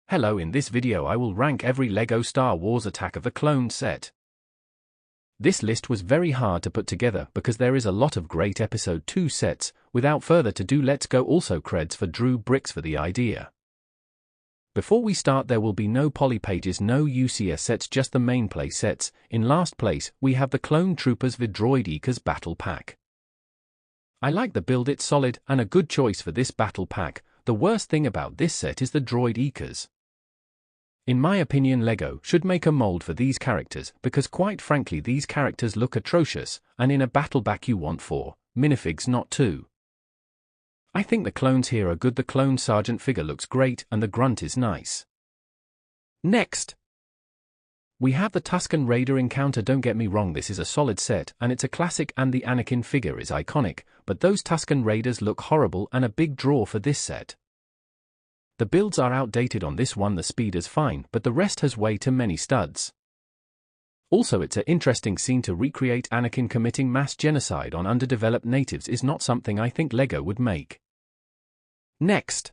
Hello, in this video I will rank every LEGO Star Wars Attack of the Clones set. This list was very hard to put together because there is a lot of great Episode 2 sets. Without further ado, let's go. Also creds for Drew Bricks for the idea. Before we start, there will be no poly pages, no UCS sets, just the main play sets. In last place, we have the Clone Troopers Vidroid Eekers Battle Pack. I like the build, it's solid and a good choice for this battle pack. The worst thing about this set is the Droid Eekers. In my opinion, LEGO should make a mold for these characters because quite frankly these characters look atrocious, and in a battle pack you want 4 minifigs, not 2. I think the clones here are good. The Clone Sergeant figure looks great and the grunt is nice. Next, we have the Tusken Raider Encounter. Don't get me wrong, this is a solid set and it's a classic and the Anakin figure is iconic, but those Tusken Raiders look horrible and a big draw for this set. The builds are outdated on this one. The speed is fine, but the rest has way too many studs. Also, it's an interesting scene to recreate Anakin committing mass genocide on underdeveloped natives is not something I think LEGO would make. Next,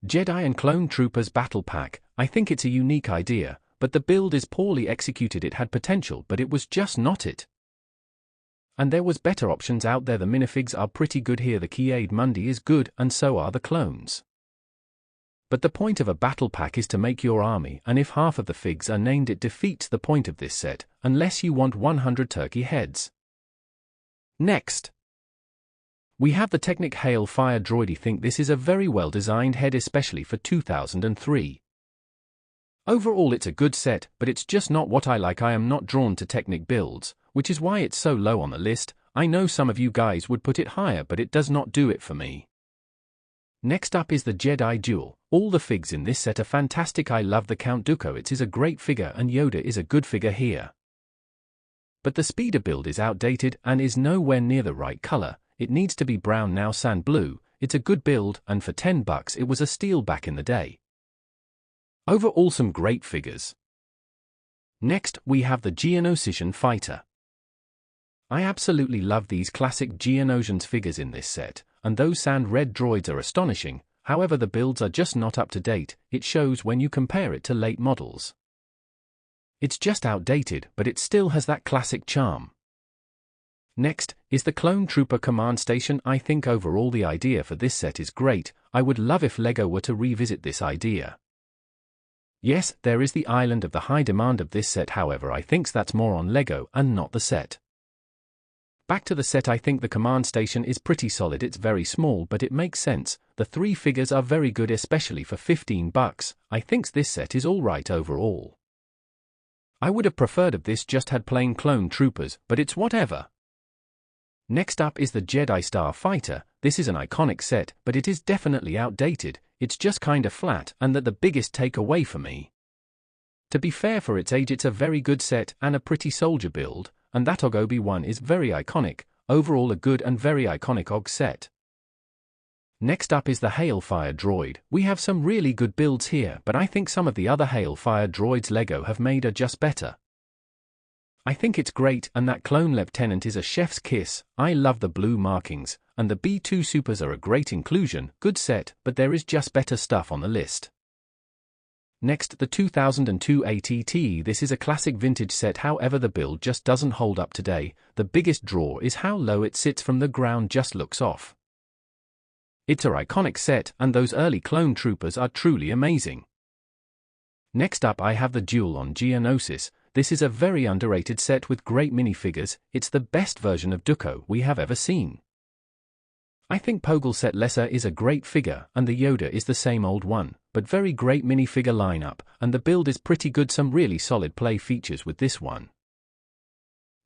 Jedi and Clone Troopers Battle Pack. I think it's a unique idea, but the build is poorly executed. It had potential, but it was just not it. And there was better options out there. The minifigs are pretty good here. The Ki-Adi-Mundi is good, and so are the clones. But the point of a battle pack is to make your army, and if half of the figs are named, it defeats the point of this set, unless you want 100 turkey heads. Next, we have the Technic Hail Fire Droid. I think this is a very well designed head, especially for 2003. Overall it's a good set, but it's just not what I like. I am not drawn to Technic builds, which is why it's so low on the list. I know some of you guys would put it higher, but it does not do it for me. Next up is the Jedi Duel. All the figs in this set are fantastic. I love the Count Dooku. It is a great figure and Yoda is a good figure here. But the speeder build is outdated and is nowhere near the right color. It needs to be brown now, sand blue. It's a good build and for $10 it was a steal back in the day. Overall some great figures. Next we have the Geonosian Fighter. I absolutely love these classic Geonosians figures in this set, and those sand red droids are astonishing. However, the builds are just not up to date. It shows when you compare it to late models. It's just outdated, but it still has that classic charm. Next is the Clone Trooper Command Station. I think overall the idea for this set is great. I would love if LEGO were to revisit this idea. Yes, there is the island of the high demand of this set, however I think that's more on LEGO and not the set. Back to the set, I think the command station is pretty solid. It's very small, but it makes sense. The 3 figures are very good, especially for $15. I think this set is alright overall. I would have preferred if this just had plain clone troopers, but it's whatever. Next up is the Jedi Starfighter. This is an iconic set, but it is definitely outdated. It's just kinda flat, and that the biggest takeaway for me. To be fair, for its age it's a very good set and a pretty soldier build. And that OG Obi-Wan is very iconic. Overall a good and very iconic OG set. Next up is the Hailfire Droid. We have some really good builds here, but I think some of the other Hailfire droids LEGO have made are just better. I think it's great, and that Clone Lieutenant is a chef's kiss. I love the blue markings, and the B2 Supers are a great inclusion. Good set, but there is just better stuff on the list. Next, the 2002 ATT. This is a classic vintage set, however the build just doesn't hold up today. The biggest draw is how low it sits from the ground, just looks off. It's an iconic set, and those early clone troopers are truly amazing. Next up I have the Duel on Geonosis. This is a very underrated set with great minifigures. It's the best version of Dooku we have ever seen. I think Poggle Set Lesser is a great figure, and the Yoda is the same old one, but very great minifigure lineup, and the build is pretty good. Some really solid play features with this one.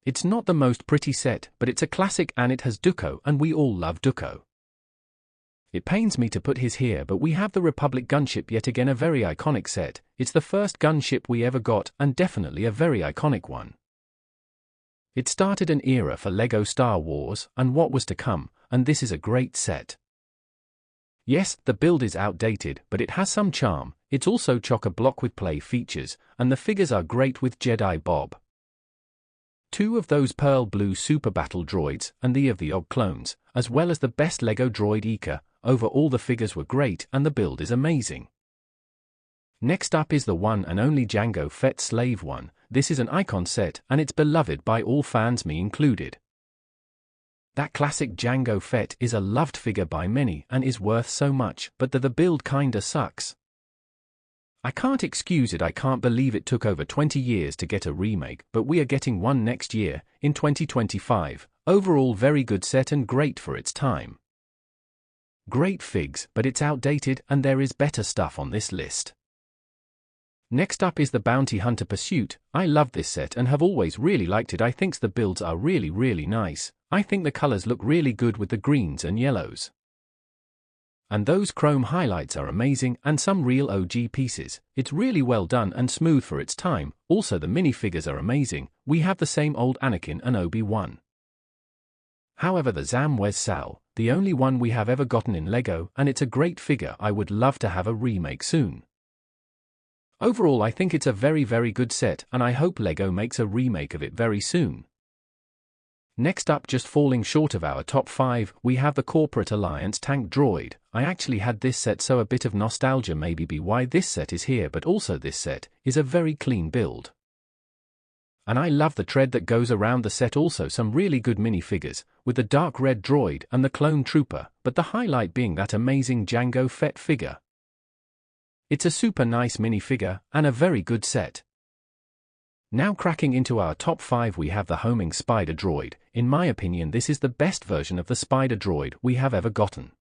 It's not the most pretty set, but it's a classic and it has Dooku, and we all love Dooku. It pains me to put his here, but we have the Republic gunship, yet again a very iconic set. It's the first gunship we ever got, and definitely a very iconic one. It started an era for LEGO Star Wars, and what was to come, and this is a great set. Yes, the build is outdated, but it has some charm. It's also chock-a-block with play features, and the figures are great with Jedi Bob. 2 of those pearl blue super battle droids, and the of the OG clones, as well as the best LEGO droid Eeka. Overall the figures were great, and the build is amazing. Next up is the one and only Jango Fett Slave One. This is an icon set and it's beloved by all fans, me included. That classic Jango Fett is a loved figure by many and is worth so much, but the build kinda sucks. I can't excuse it. I can't believe it took over 20 years to get a remake, but we are getting one next year, in 2025. Overall very good set and great for its time. Great figs, but it's outdated and there is better stuff on this list. Next up is the Bounty Hunter Pursuit. I love this set and have always really liked it. I think the builds are really nice. I think the colors look really good with the greens and yellows. And those chrome highlights are amazing and some real OG pieces. It's really well done and smooth for its time. Also the minifigures are amazing. We have the same old Anakin and Obi-Wan. However, the Zam Wes Sal, the only one we have ever gotten in LEGO, and it's a great figure. I would love to have a remake soon. Overall I think it's a very good set and I hope LEGO makes a remake of it very soon. Next up, just falling short of our top 5, we have the Corporate Alliance Tank Droid. I actually had this set, so a bit of nostalgia maybe be why this set is here, but also this set is a very clean build. And I love the tread that goes around the set. Also some really good minifigures, with the dark red droid and the clone trooper, but the highlight being that amazing Jango Fett figure. It's a super nice minifigure, and a very good set. Now cracking into our top 5 we have the Homing Spider Droid. In my opinion this is the best version of the Spider Droid we have ever gotten.